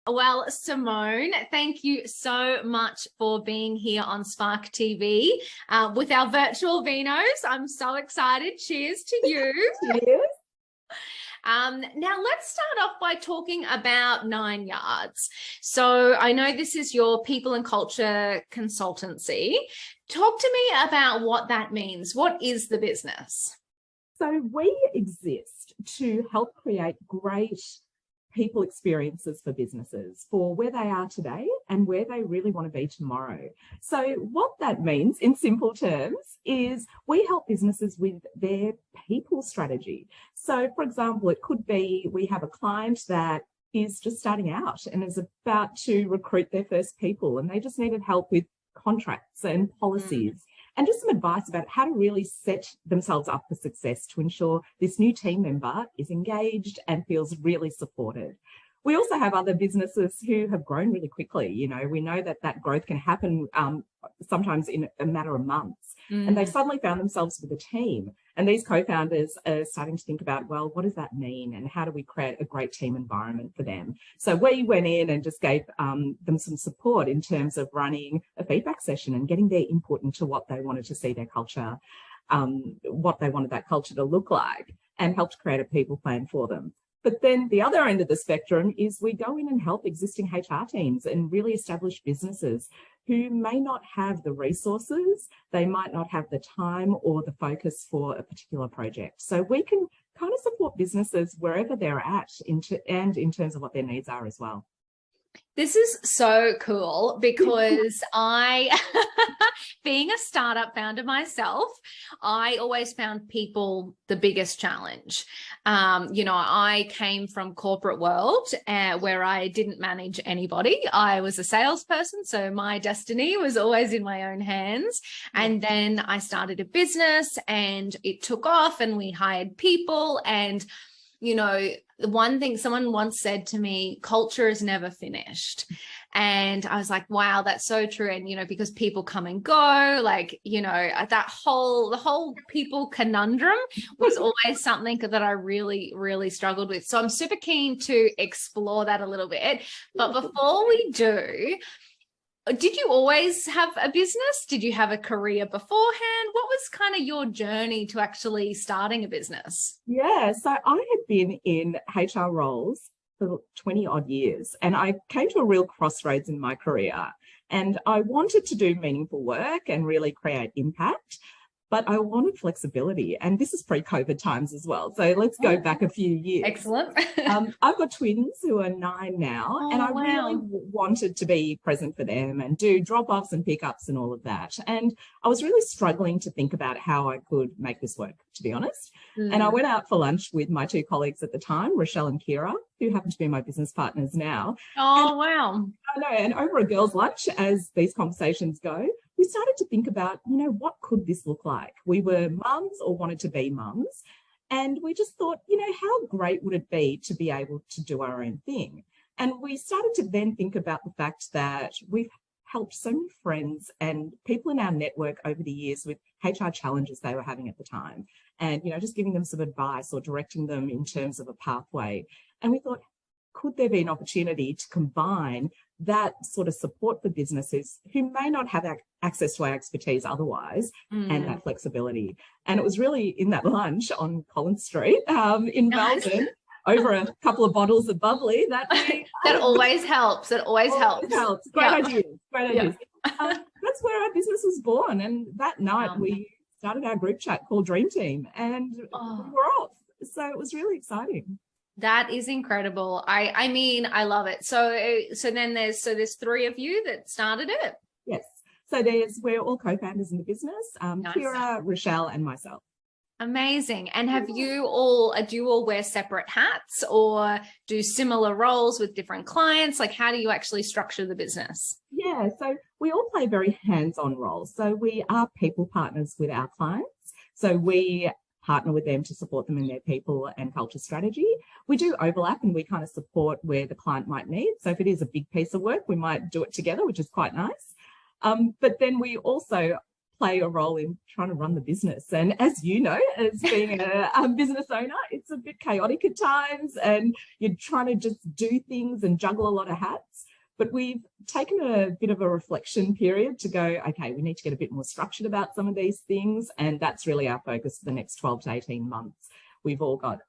Well, Simone, thank you so much for being here on Spark TV with our virtual Vinos. I'm so excited. Cheers to you. Cheers. Now, let's start off by talking about 9 Yards. So I know this is your people and culture consultancy. Talk to me about what that means. What is the business? So we exist to help create great people experiences for businesses for where they are today and where they really want to be tomorrow. So what that means in simple terms is we help businesses with their people strategy. So for example, it could be we have a client that is just starting out and is about to recruit their first people, and they just needed help with contracts and policies and just some advice about how to really set themselves up for success to ensure this new team member is engaged and feels really supported. We also have other businesses who have grown really quickly. You know, we know that that growth can happen sometimes in a matter of months, and they've suddenly found themselves with a team. And these co-founders are starting to think about, well, what does that mean? And how do we create a great team environment for them? So we went in and just gave them some support in terms of running a feedback session and getting their input into what they wanted to see their culture, what they wanted that culture to look like, and helped create a people plan for them. But then the other end of the spectrum is we go in and help existing HR teams and really established businesses who may not have the resources, they might not have the time or the focus for a particular project. So we can kind of support businesses wherever they're at and in terms of what their needs are as well. This is so cool because being a startup founder myself, I always found people the biggest challenge. I came from corporate world where I didn't manage anybody. I was a salesperson, so my destiny was always in my own hands. And then I started a business and it took off and we hired people. And the one thing someone once said to me, culture is never finished. And I was like, wow, that's so true. And, because people come and go, the whole people conundrum was always something that I really, really struggled with. So I'm super keen to explore that a little bit. But before we do, did you always have a business? Did you have a career beforehand? What was kind of your journey to actually starting a business? Yeah, so I had been in HR roles for 20 odd years, and I came to a real crossroads in my career, and I wanted to do meaningful work and really create impact. But I wanted flexibility, and this is pre-COVID times as well. So let's go back a few years. Excellent. I've got twins who are 9 now, and I really wanted to be present for them and do drop-offs and pickups and all of that. And I was really struggling to think about how I could make this work, to be honest. And I went out for lunch with my 2 colleagues at the time, Rochelle and Kira, who happen to be my business partners now. Wow. I know, and over a girls' lunch, as these conversations go, we started to think about, what could this look like? We were mums or wanted to be mums. And we just thought, how great would it be to be able to do our own thing? And we started to then think about the fact that we've helped so many friends and people in our network over the years with HR challenges they were having at the time. And, just giving them some advice or directing them in terms of a pathway. And we thought, could there be an opportunity to combine that sort of support for businesses who may not have access to our expertise otherwise and that flexibility? And it was really in that lunch on Collins Street in Melbourne, over a couple of bottles of bubbly, that always helps. It always helps. Great ideas. That's where our business was born. And that night we started our group chat called Dream Team, and we were off. So it was really exciting. That is incredible. I mean, I love it. So then there's 3 of you that started it. Yes. So we're all co-founders in the business, nice. Kira, Rochelle, and myself. Amazing. And do you all wear separate hats or do similar roles with different clients? Like, how do you actually structure the business? Yeah, so we all play very hands-on roles. So we are people partners with our clients. So we partner with them to support them in their people and culture strategy. We do overlap and we kind of support where the client might need. So if it is a big piece of work, we might do it together, which is quite nice. But then we also play a role in trying to run the business. And as you know, as being a business owner, it's a bit chaotic at times, and you're trying to just do things and juggle a lot of hats. But we've taken a bit of a reflection period to go, okay, we need to get a bit more structured about some of these things. And that's really our focus for the next 12 to 18 months. We've all got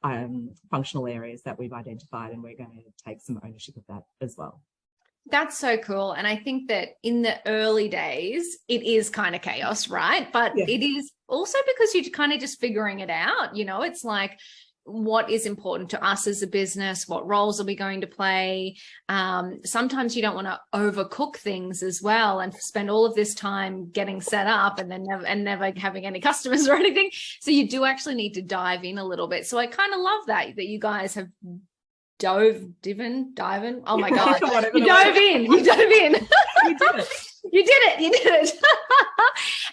functional areas that we've identified, and we're going to take some ownership of that as well. That's so cool. And I think that in the early days, it is kind of chaos, right? But it is also because you're kind of just figuring it out. You know, it's like, what is important to us as a business? What roles are we going to play? Sometimes you don't want to overcook things as well and spend all of this time getting set up and then never having any customers or anything. So you do actually need to dive in a little bit. So I kind of love that you guys have dove in. Oh my God. You dove in. You did it. You did it.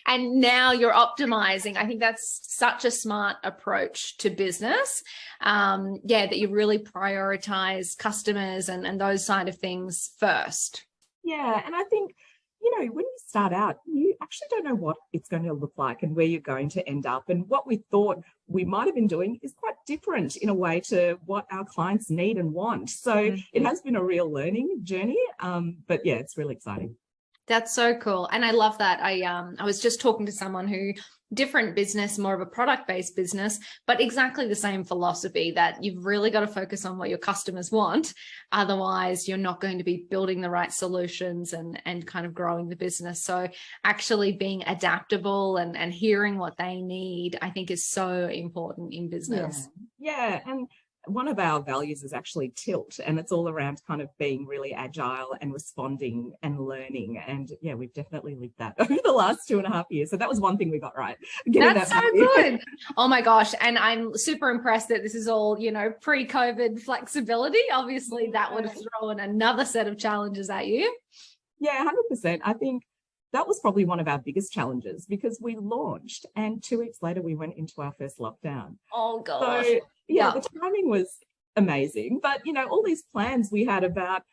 And now you're optimizing. I think that's such a smart approach to business. That you really prioritize customers and those side of things first. Yeah. And I think, you know, when you start out, you actually don't know what it's going to look like and where you're going to end up. And what we thought we might have been doing is quite different in a way to what our clients need and want. So it has been a real learning journey. But yeah, it's really exciting. That's so cool. And I love that. I was just talking to someone who different business, more of a product-based business, but exactly the same philosophy that you've really got to focus on what your customers want. Otherwise, you're not going to be building the right solutions and kind of growing the business. So actually being adaptable and hearing what they need, I think is so important in business. Yeah. And one of our values is actually tilt, and it's all around kind of being really agile and responding and learning. And yeah, we've definitely lived that over the last 2.5 years. So that was one thing we got right. That's so good. Oh my gosh. And I'm super impressed that this is all, you know, pre-COVID flexibility. Obviously that would have thrown another set of challenges at you. Yeah, 100%. I think that was probably one of our biggest challenges, because we launched and 2 weeks later we went into our first lockdown. Oh gosh. So yeah, the timing was amazing. But, you know, all these plans we had about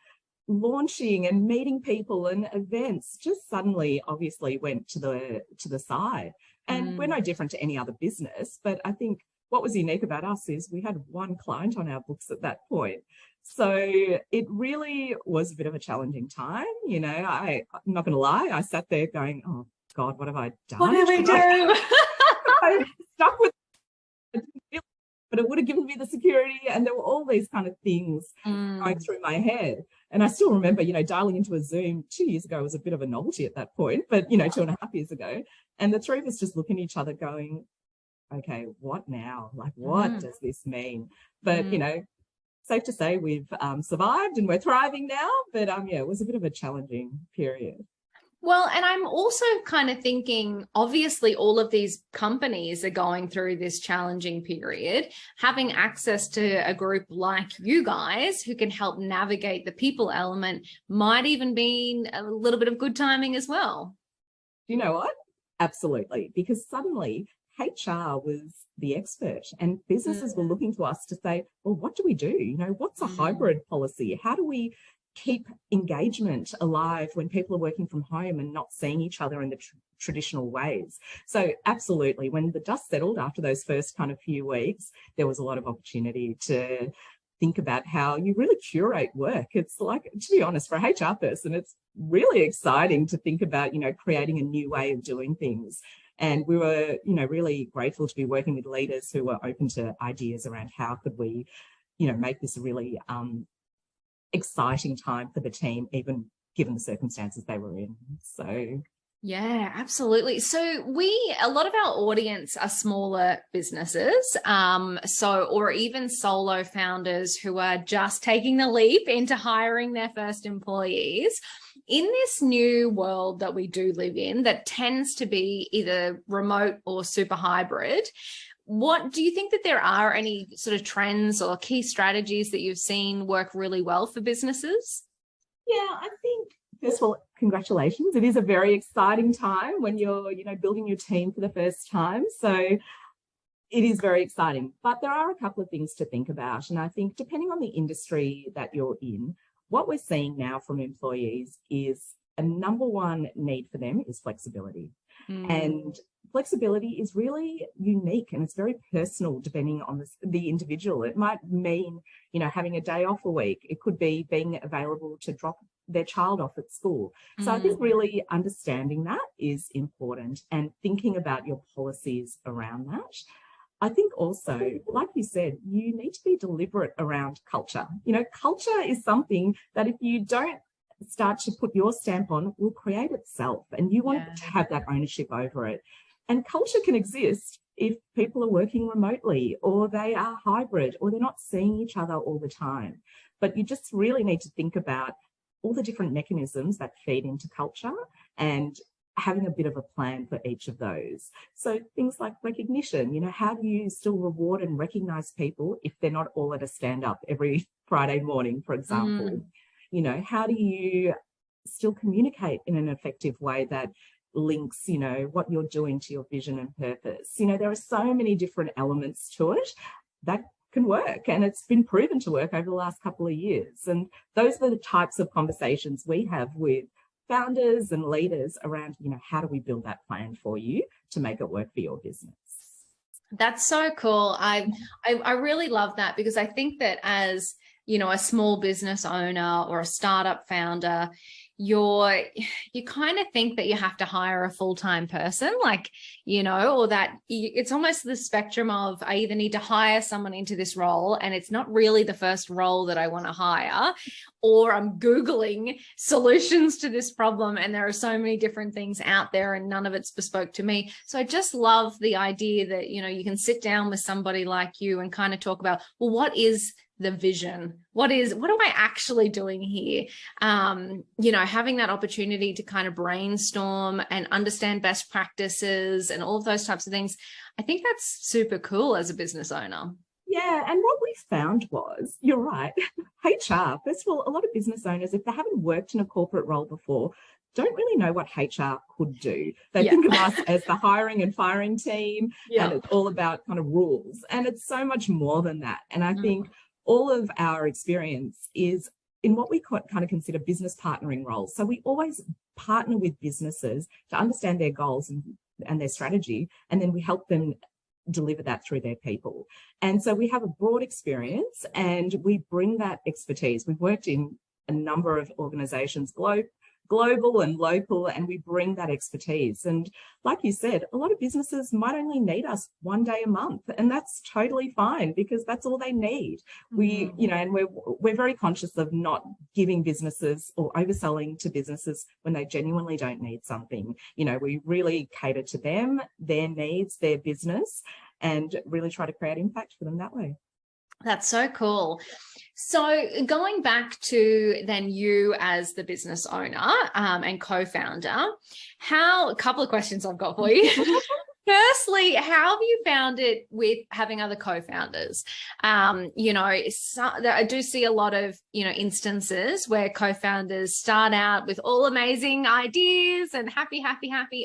launching and meeting people and events just suddenly obviously went to the side. And we're no different to any other business. But I think what was unique about us is we had one client on our books at that point. So it really was a bit of a challenging time. You know, I'm not going to lie. I sat there going, oh God, what have I done? What did we do? I stuck with it, but it would have given me the security. And there were all these kind of things going through my head. And I still remember, you know, dialing into a Zoom 2 years ago was a bit of a novelty at that point, but, you know, 2.5 years ago. And the three of us just looking at each other going, okay, what now? Like, what does this mean? But, you know, safe to say we've survived and we're thriving now. But yeah, it was a bit of a challenging period. Well, and I'm also kind of thinking, obviously, all of these companies are going through this challenging period. Having access to a group like you guys who can help navigate the people element might even be a little bit of good timing as well. You know what? Absolutely. Because suddenly HR was the expert and businesses were looking to us to say, well, what do we do? You know, what's a hybrid policy? How do we keep engagement alive when people are working from home and not seeing each other in the traditional ways? So absolutely, when the dust settled after those first kind of few weeks, there was a lot of opportunity to think about how you really curate work. It's like, to be honest, for a HR person, it's really exciting to think about, you know, creating a new way of doing things. And we were, you know, really grateful to be working with leaders who were open to ideas around how could we, you know, make this a really exciting time for the team, even given the circumstances they were in. So yeah, absolutely. So a lot of our audience are smaller businesses, or even solo founders who are just taking the leap into hiring their first employees. In this new world that we do live in, that tends to be either remote or super hybrid, what do you think that there are any sort of trends or key strategies that you've seen work really well for businesses? Yeah, I think, first of all, congratulations. It is a very exciting time when you're, you know, building your team for the first time. So it is very exciting. But there are a couple of things to think about. And I think depending on the industry that you're in, what we're seeing now from employees is a number one need for them is flexibility. And flexibility is really unique and it's very personal depending on the individual. It might mean, having a day off a week. It could be being available to drop their child off at school. So I think really understanding that is important and thinking about your policies around that. I think also, like you said, you need to be deliberate around culture. Culture is something that if you don't start to put your stamp on, will create itself, and you want to have that ownership over it. And culture can exist if people are working remotely or they are hybrid or they're not seeing each other all the time. But you just really need to think about all the different mechanisms that feed into culture and having a bit of a plan for each of those. So things like recognition, how do you still reward and recognize people if they're not all at a stand-up every Friday morning, for example? How do you still communicate in an effective way that links, what you're doing to your vision and purpose? There are so many different elements to it that can work, and it's been proven to work over the last couple of years. And those are the types of conversations we have with founders and leaders around, how do we build that plan for you to make it work for your business? That's so cool. I really love that, because I think that as, a small business owner or a startup founder, you kind of think that you have to hire a full-time person, or that it's almost the spectrum of, I either need to hire someone into this role and it's not really the first role that I want to hire, or I'm Googling solutions to this problem and there are so many different things out there and none of it's bespoke to me. So I just love the idea that, you can sit down with somebody like you and kind of talk about, well, what is the vision? What am I actually doing here? Having that opportunity to kind of brainstorm and understand best practices and all of those types of things. I think that's super cool as a business owner. Yeah, and what we found was, you're right, HR, first of all, a lot of business owners, if they haven't worked in a corporate role before, don't really know what HR could do. They think of us as the hiring and firing team, and it's all about kind of rules. And it's so much more than that. And I think all of our experience is in what we kind of consider business partnering roles. So we always partner with businesses to understand their goals and their strategy, and then we help them deliver that through their people. And so we have a broad experience and we bring that expertise. We've worked in a number of organizations, global and local, and we bring that expertise. And like you said, a lot of businesses might only need us one day a month, and that's totally fine because that's all they need. And we're very conscious of not giving businesses or overselling to businesses when they genuinely don't need something. We really cater to them, their needs, their business, and really try to create impact for them that way. That's so cool. So going back to then you as the business owner and co-founder, a couple of questions I've got for you. Firstly, how have you found it with having other co-founders? I do see a lot of, instances where co-founders start out with all amazing ideas and happy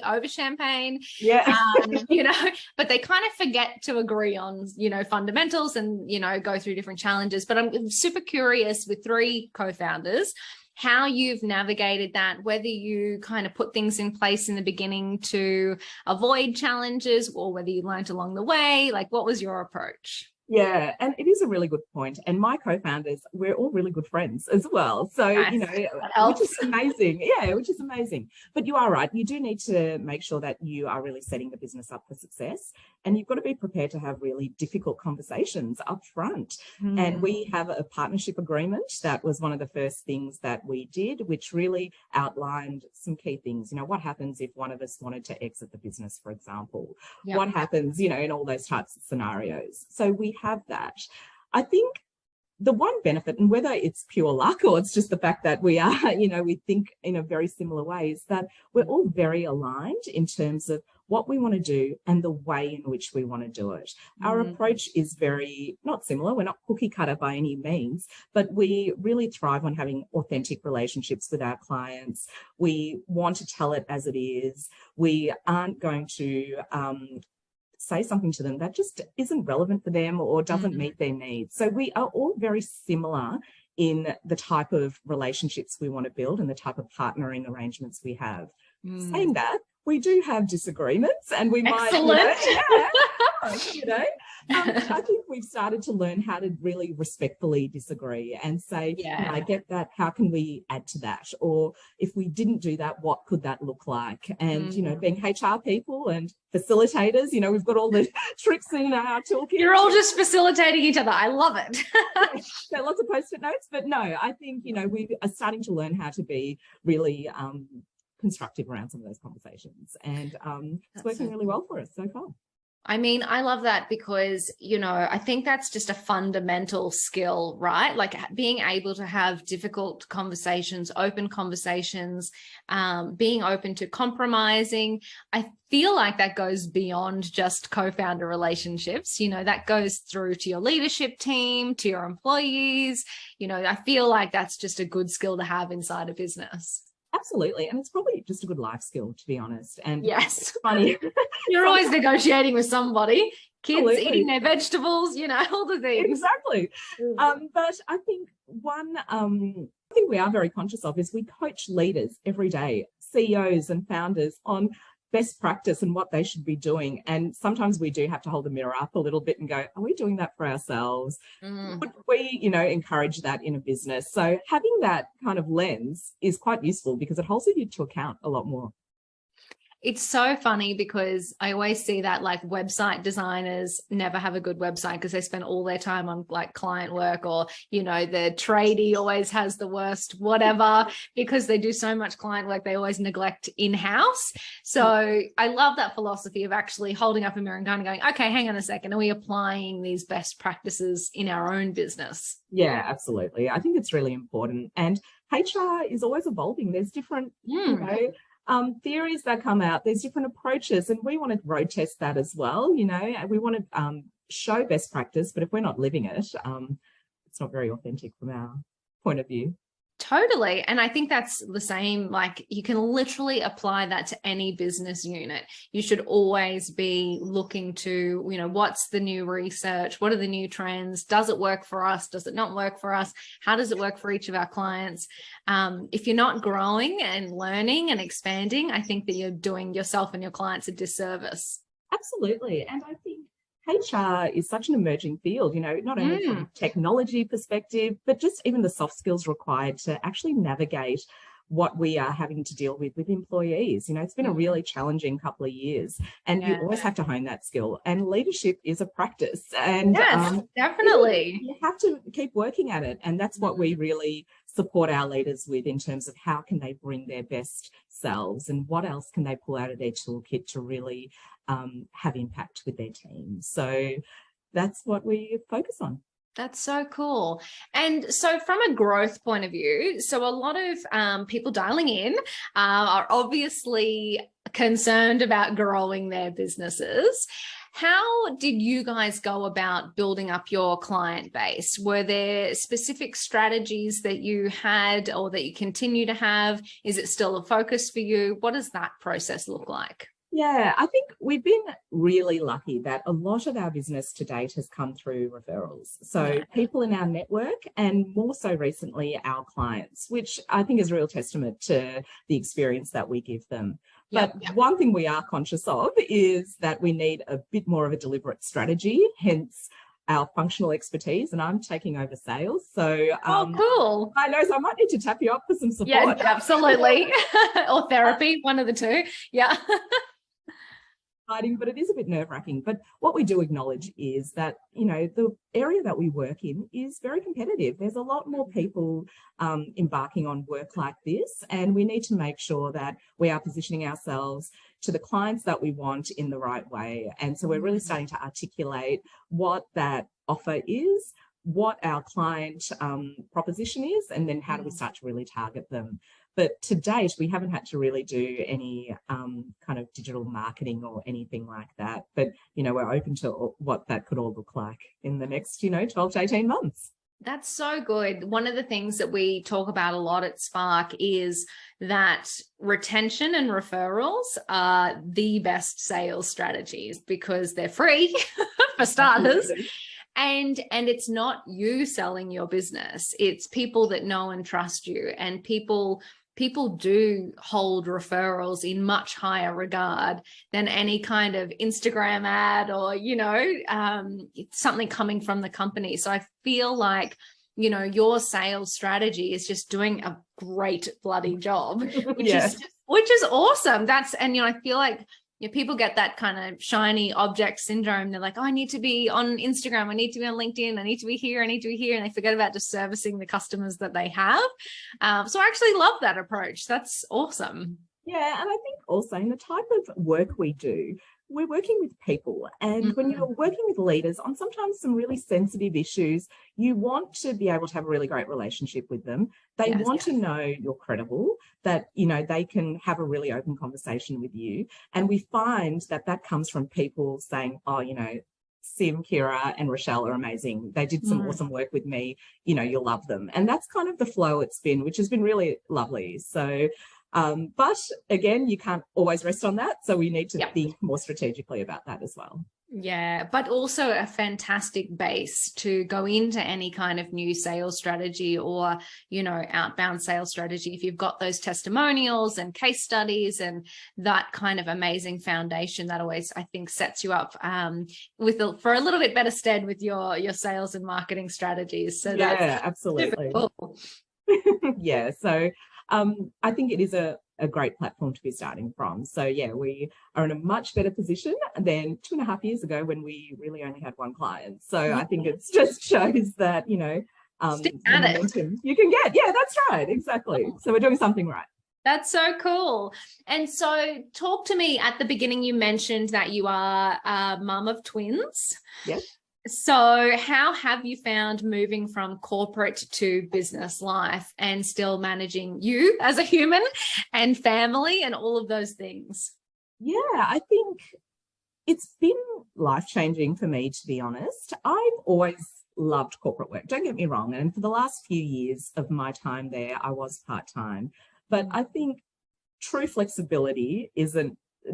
over champagne. But they kind of forget to agree on, fundamentals and, go through different challenges. But I'm super curious with 3 co-founders, how you've navigated that, whether you kind of put things in place in the beginning to avoid challenges or whether you learned along the way. What was your approach? Yeah, and it is a really good point. And my co-founders, we're all really good friends as well. So, nice. Which is amazing. Yeah, which is amazing. But you are right. You do need to make sure that you are really setting the business up for success. And you've got to be prepared to have really difficult conversations up front. And we have a partnership agreement. That was one of the first things that we did, which really outlined some key things. What happens if one of us wanted to exit the business, for example? What happens, in all those types of scenarios? So we have that. I think the one benefit, and whether it's pure luck or it's just the fact that we are, we think in a very similar way, is that we're all very aligned in terms of what we want to do and the way in which we want to do it. Our approach is very not similar. We're not cookie cutter by any means, but we really thrive on having authentic relationships with our clients. We want to tell it as it is. We aren't going to say something to them that just isn't relevant for them or doesn't meet their needs. So we are all very similar in the type of relationships we want to build and the type of partnering arrangements we have. Saying that, we do have disagreements, and we might, I think we've started to learn how to really respectfully disagree and say, I get that. How can we add to that? Or if we didn't do that, what could that look like? And, being HR people and facilitators, we've got all the tricks in our toolkit. You're all just facilitating each other. I love it. So lots of post-it notes. But no, I think, we are starting to learn how to be really constructive around some of those conversations. And it's working really well for us so far. I mean, I love that because, I think that's just a fundamental skill, right? Like being able to have difficult conversations, open conversations, being open to compromising. I feel like that goes beyond just co-founder relationships. That goes through to your leadership team, to your employees. I feel like that's just a good skill to have inside a business. Absolutely. And it's probably just a good life skill, to be honest. And yes, it's funny. You're always negotiating with somebody, kids eating their vegetables, all the things. Exactly. But I think one thing we are very conscious of is we coach leaders every day, CEOs and founders, on best practice and what they should be doing. And sometimes we do have to hold the mirror up a little bit and go, are we doing that for ourselves? Would we, encourage that in a business? So having that kind of lens is quite useful because it holds you to account a lot more. It's so funny because I always see that like website designers never have a good website because they spend all their time on like client work, or, the tradie always has the worst whatever because they do so much client work. They always neglect in-house. So I love that philosophy of actually holding up a mirror and kind of going, okay, hang on a second. Are we applying these best practices in our own business? Yeah, absolutely. I think it's really important. And HR is always evolving. There's different, theories that come out. There's different approaches, and we want to road test that as well. We want to show best practice, but if we're not living it, it's not very authentic from our point of view. Totally. And I think that's the same, like you can literally apply that to any business unit. You should always be looking to, what's the new research? What are the new trends? Does it work for us? Does it not work for us? How does it work for each of our clients? If you're not growing and learning and expanding, I think that you're doing yourself and your clients a disservice. Absolutely. And I think HR is such an emerging field, not only from a technology perspective, but just even the soft skills required to actually navigate what we are having to deal with employees. It's been a really challenging couple of years, and you always have to hone that skill. And leadership is a practice. And yes, definitely. You have to keep working at it. And that's what we really support our leaders with in terms of how can they bring their best selves and what else can they pull out of their toolkit to really have impact with their team. So that's what we focus on. That's so cool. And so from a growth point of view, so a lot of people dialing in are obviously concerned about growing their businesses. How did you guys go about building up your client base? Were there specific strategies that you had or that you continue to have? Is it still a focus for you? What does that process look like? Yeah, I think we've been really lucky that a lot of our business to date has come through referrals. So people in our network, and more so recently our clients, which I think is a real testament to the experience that we give them. But one thing we are conscious of is that we need a bit more of a deliberate strategy, hence our functional expertise, and I'm taking over sales. So cool. I know, so I might need to tap you up for some support. Yeah, absolutely. Or therapy, one of the two. Yeah. But it is a bit nerve-wracking. But what we do acknowledge is that, the area that we work in is very competitive. There's a lot more people embarking on work like this, and we need to make sure that we are positioning ourselves to the clients that we want in the right way. And so we're really starting to articulate what that offer is, what our client proposition is, and then how do we start to really target them. But to date, we haven't had to really do any kind of digital marketing or anything like that. But, we're open to what that could all look like in the next, 12 to 18 months. That's so good. One of the things that we talk about a lot at Spark is that retention and referrals are the best sales strategies because they're free for starters. And it's not you selling your business. It's people that know and trust you, and people people do hold referrals in much higher regard than any kind of Instagram ad or, something coming from the company. So I feel like, your sales strategy is just doing a great bloody job, which is awesome. I feel like people get that kind of shiny object syndrome. They're like, oh, I need to be on Instagram. I need to be on LinkedIn. I need to be here. I need to be here. And they forget about just servicing the customers that they have. So I actually love that approach. That's awesome. Yeah. And I think also in the type of work we do, we're working with people. And when you're working with leaders on sometimes some really sensitive issues, you want to be able to have a really great relationship with them. They want to know you're credible, that, they can have a really open conversation with you. And we find that that comes from people saying, oh, Sim, Kira and Rochelle are amazing. They did some awesome work with me. You'll love them. And that's kind of the flow it's been, which has been really lovely. So but again, you can't always rest on that. So we need to think more strategically about that as well. Yeah, but also a fantastic base to go into any kind of new sales strategy or, outbound sales strategy. If you've got those testimonials and case studies and that kind of amazing foundation, that always, I think, sets you up for a little bit better stead with your sales and marketing strategies. So that's absolutely. super cool. Yeah. So I think it is a great platform to be starting from. So we are in a much better position than 2.5 years ago when we really only had one client. So I think it just shows that, the momentum you can get. Yeah, that's right. Exactly. So we're doing something right. That's so cool. And so talk to me, at the beginning, you mentioned that you are a mum of twins. Yes. So how have you found moving from corporate to business life and still managing you as a human and family and all of those things? Yeah, I think it's been life-changing for me, to be honest. I've always loved corporate work, don't get me wrong. And for the last few years of my time there, I was part-time. But I think true flexibility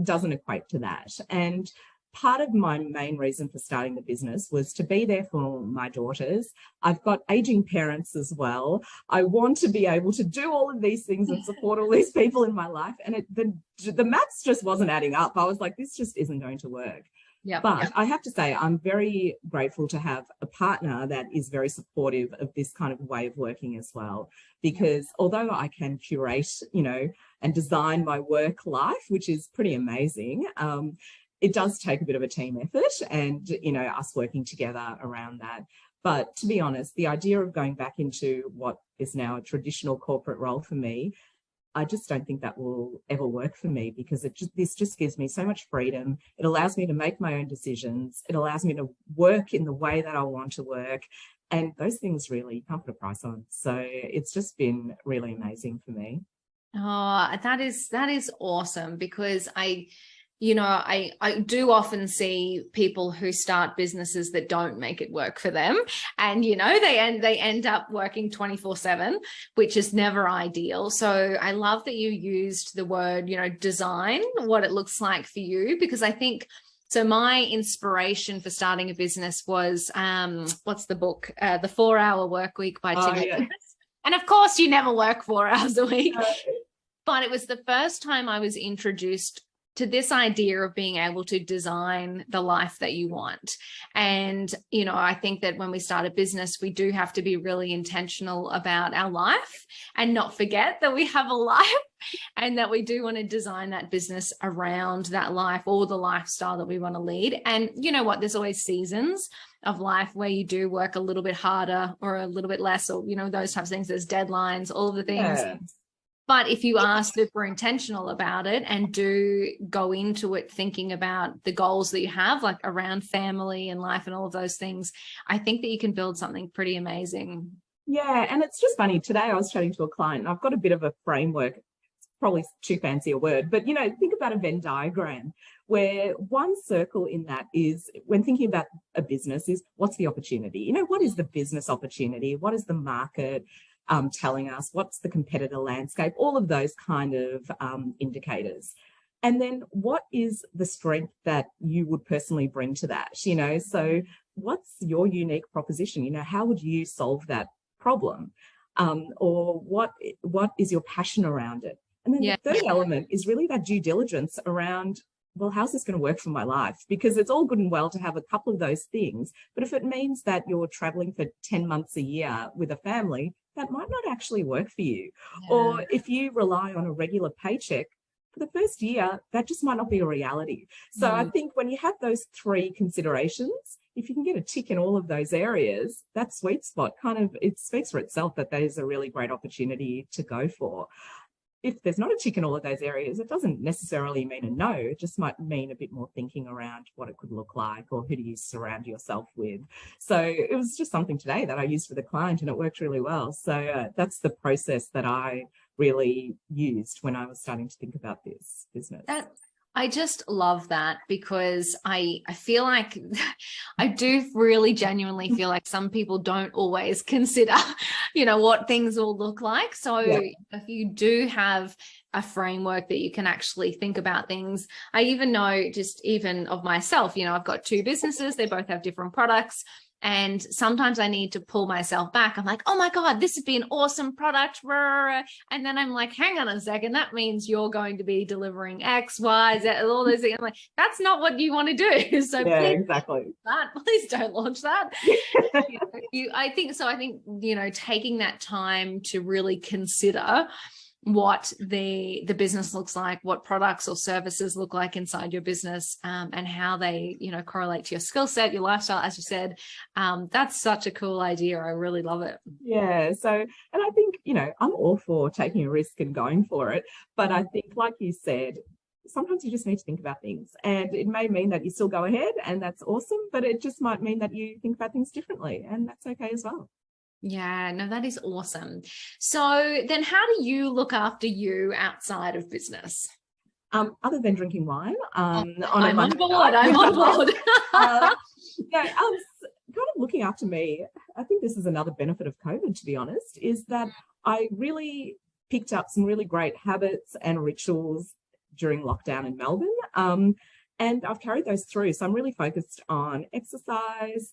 doesn't equate to that. And part of my main reason for starting the business was to be there for my daughters. I've got aging parents as well. I want to be able to do all of these things and support all these people in my life. And the maths just wasn't adding up. I was like, this just isn't going to work. But I have to say, I'm very grateful to have a partner that is very supportive of this kind of way of working as well. Because although I can curate, and design my work life, which is pretty amazing, it does take a bit of a team effort and, us working together around that. But to be honest, the idea of going back into what is now a traditional corporate role for me, I just don't think that will ever work for me, because this just gives me so much freedom. It allows me to make my own decisions. It allows me to work in the way that I want to work. And those things really you can't put a price on. So it's just been really amazing for me. Oh, that is awesome, because I do often see people who start businesses that don't make it work for them. And, they end up working 24/7, which is never ideal. So I love that you used the word, design what it looks like for you, because I think, so my inspiration for starting a business was, what's the book? The 4-Hour Workweek by Tim Ferriss. And of course, you never work 4 hours a week. No. But it was the first time I was introduced to this idea of being able to design the life that you want. And, I think that when we start a business, we do have to be really intentional about our life and not forget that we have a life and that we do want to design that business around that life or the lifestyle that we want to lead. And you know what, there's always seasons of life where you do work a little bit harder or a little bit less, or, those types of things. There's deadlines, all of the things. Yeah. But if you are super intentional about it and do go into it thinking about the goals that you have, like around family and life and all of those things, I think that you can build something pretty amazing. Yeah. And it's just funny. Today I was chatting to a client and I've got a bit of a framework. It's probably too fancy a word, but, think about a Venn diagram where one circle in that is, when thinking about a business, is what's the opportunity? What is the business opportunity? What is the market telling us? What's the competitor landscape? All of those kind of indicators. And then what is the strength that you would personally bring to that? So what's your unique proposition? How would you solve that problem? or what is your passion around it? And then Yeah. the third element is really that due diligence around, well, how's this going to work for my life? Because it's all good and well to have a couple of those things, but if it means that you're traveling for 10 months a year with a family, that might not actually work for you. Yeah. Or if you rely on a regular paycheck, for the first year, that just might not be a reality. So I think when you have those three considerations, if you can get a tick in all of those areas, that sweet spot it speaks for itself that that is a really great opportunity to go for. If there's not a tick in all of those areas, it doesn't necessarily mean a no. It just might mean a bit more thinking around what it could look like or who do you surround yourself with. So it was just something today that I used for the client and it worked really well. So that's the process that I really used when I was starting to think about this business. I just love that because I feel like I do really genuinely feel like some people don't always consider, what things will look like. So if you do have a framework that you can actually think about things, I even know just even of myself, I've got two businesses, they both have different products. And sometimes I need to pull myself back. I'm like, oh my God, this would be an awesome product. And then I'm like, hang on a second. That means you're going to be delivering X, Y, Z, all those things. I'm like, that's not what you want to do. So please don't launch that. I think, taking that time to really consider what the business looks like, what products or services look like inside your business, and how they, correlate to your skill set, your lifestyle, as you said. That's such a cool idea. I really love it. Yeah. So, and I think, I'm all for taking a risk and going for it. But I think, like you said, sometimes you just need to think about things, and it may mean that you still go ahead and that's awesome, but it just might mean that you think about things differently, and that's okay as well. Yeah, no, that is awesome. So then how do you look after you outside of business? Other than drinking wine, I'm on board. I'm on board. Kind of looking after me. I think this is another benefit of COVID, to be honest, is that I really picked up some really great habits and rituals during lockdown in Melbourne. And I've carried those through. So I'm really focused on exercise,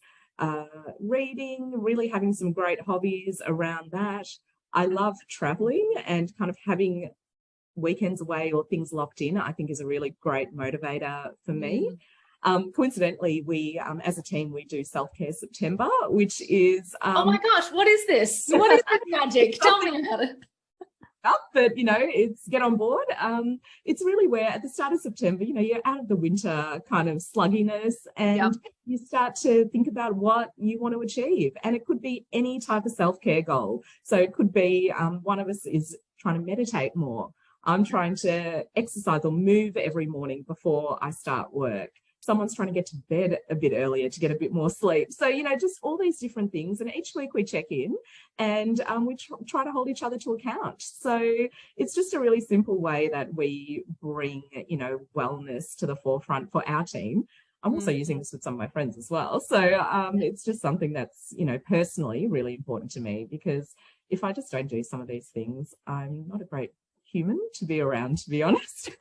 reading, really having some great hobbies around that. I love traveling, and kind of having weekends away or things locked in, I think is a really great motivator for me. Coincidentally, we, as a team, we do Self-Care September, which is... oh my gosh, what is this? What is this magic? Tell me about it. But it's get on board. It's really where at the start of September, you're out of the winter kind of slugginess, and you start to think about what you want to achieve. And it could be any type of self-care goal. So it could be one of us is trying to meditate more. I'm trying to exercise or move every morning before I start work. Someone's trying to get to bed a bit earlier to get a bit more sleep. So, just all these different things. And each week we check in, and we try to hold each other to account. So it's just a really simple way that we bring, wellness to the forefront for our team. I'm also using this with some of my friends as well. So it's just something that's, personally really important to me, because if I just don't do some of these things, I'm not a great human to be around, to be honest.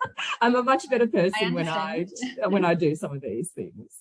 I'm a much better person when I do some of these things.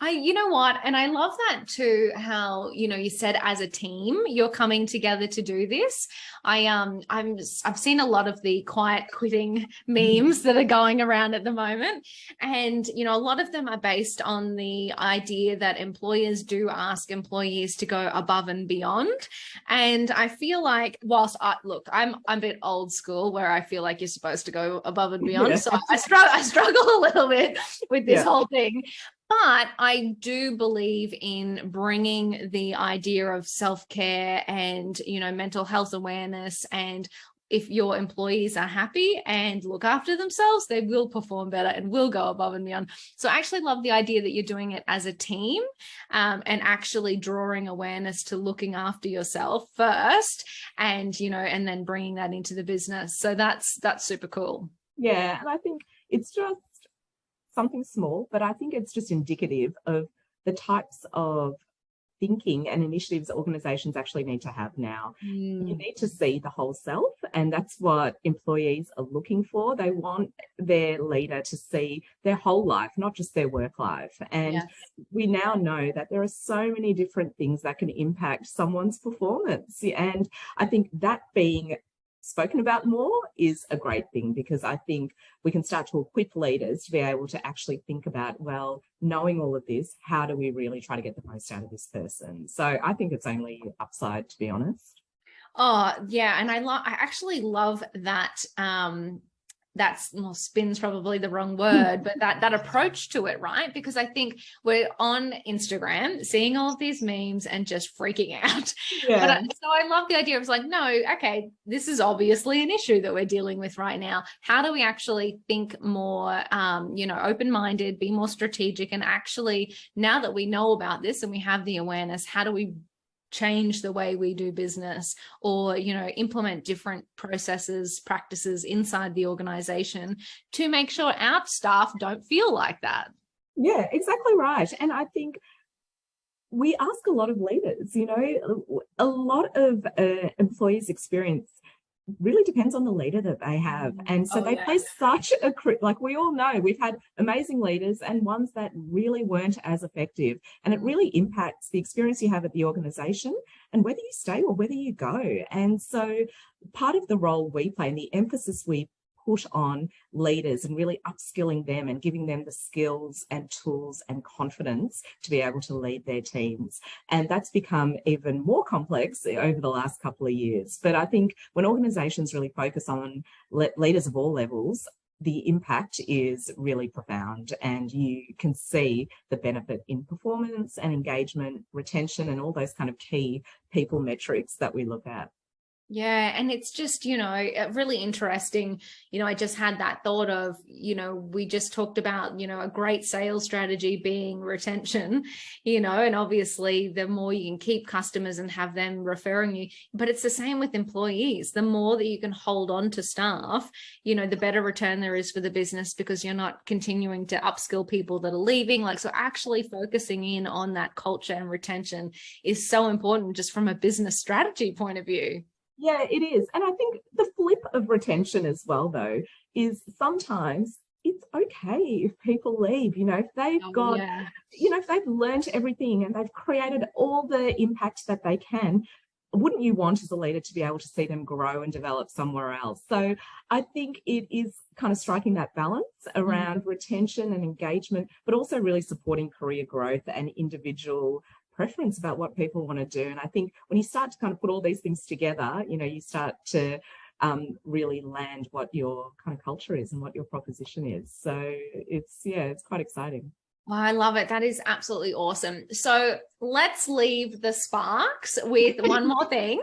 You know what? And I love that too, how, you said as a team, you're coming together to do this. I've seen a lot of the quiet quitting memes that are going around at the moment. And, a lot of them are based on the idea that employers do ask employees to go above and beyond. And I feel like whilst I'm a bit old school, where I feel like you're supposed to go above and beyond. Yeah. So I struggle a little bit with this whole thing. But I do believe in bringing the idea of self-care and, mental health awareness. And if your employees are happy and look after themselves, they will perform better and will go above and beyond. So I actually love the idea that you're doing it as a team, and actually drawing awareness to looking after yourself first, and, and then bringing that into the business. So that's super cool. Yeah. And I think it's just something small, but I think it's just indicative of the types of thinking and initiatives organizations actually need to have now. You need to see the whole self, and that's what employees are looking for. They want their leader to see their whole life, not just their work life. And Yes. we now know that there are so many different things that can impact someone's performance. And I think that being spoken about more is a great thing, because I think we can start to equip leaders to be able to actually think about, well, knowing all of this, how do we really try to get the most out of this person? So I think it's only upside, to be honest. Oh, yeah. And I actually love that. That's, well, spin's probably the wrong word, but that approach to it, right? Because I think we're on Instagram seeing all of these memes and just freaking out. Yeah. So I love the idea of like, no, okay, this is obviously an issue that we're dealing with right now. How do we actually think more, open-minded, be more strategic, and actually, now that we know about this and we have the awareness, how do we change the way we do business, or implement different processes, practices inside the organization to make sure our staff don't feel like that? Yeah, exactly right. And I think we ask a lot of leaders, a lot of employees' experience really depends on the leader that they have. And so they play such a, like we all know, we've had amazing leaders and ones that really weren't as effective. And it really impacts the experience you have at the organization and whether you stay or whether you go. And so part of the role we play and the emphasis we put on leaders and really upskilling them and giving them the skills and tools and confidence to be able to lead their teams. And that's become even more complex over the last couple of years. But I think when organizations really focus on leaders of all levels, the impact is really profound, and you can see the benefit in performance and engagement, retention, and all those kind of key people metrics that we look at. Yeah. And it's just, really interesting. I just had that thought of, we just talked about, a great sales strategy being retention, and obviously the more you can keep customers and have them referring you, but it's the same with employees. The more that you can hold on to staff, the better return there is for the business, because you're not continuing to upskill people that are leaving. So actually focusing in on that culture and retention is so important, just from a business strategy point of view. Yeah, it is. And I think the flip of retention as well, though, is sometimes it's okay if people leave, if they've if they've learned everything and they've created all the impact that they can, wouldn't you want as a leader to be able to see them grow and develop somewhere else? So I think it is kind of striking that balance around retention and engagement, but also really supporting career growth and individual preference about what people want to do. And I think when you start to kind of put all these things together, you start to really land what your kind of culture is and what your proposition is. So it's quite exciting. Oh, I love it. That is absolutely awesome. So let's leave the sparks with one more thing.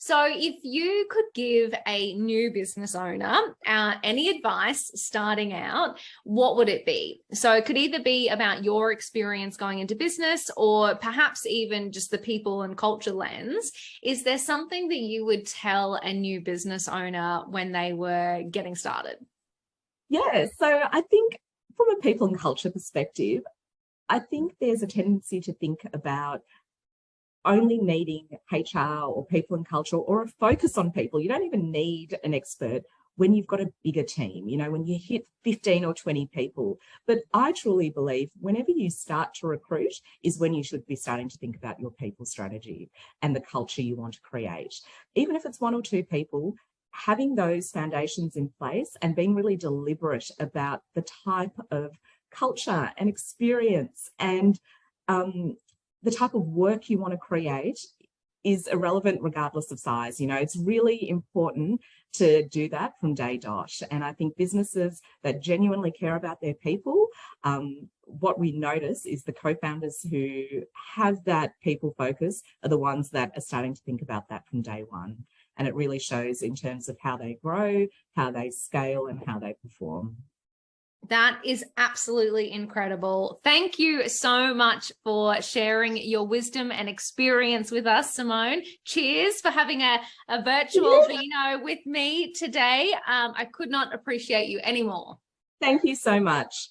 So if you could give a new business owner any advice starting out, what would it be? So it could either be about your experience going into business, or perhaps even just the people and culture lens. Is there something that you would tell a new business owner when they were getting started? Yeah, so I think from a people and culture perspective, I think there's a tendency to think about only needing HR or people and culture or a focus on people. You don't even need an expert when you've got a bigger team, when you hit 15 or 20 people. But I truly believe whenever you start to recruit is when you should be starting to think about your people strategy and the culture you want to create. Even if it's one or two people, having those foundations in place and being really deliberate about the type of culture and experience and the type of work you want to create is irrelevant regardless of size. It's really important to do that from day dot. And I think businesses that genuinely care about their people, what we notice is the co-founders who have that people focus are the ones that are starting to think about that from day one. And it really shows in terms of how they grow, how they scale, and how they perform. That is absolutely incredible. Thank you so much for sharing your wisdom and experience with us, Simone. Cheers for having a virtual vino with me today. I could not appreciate you anymore. Thank you so much.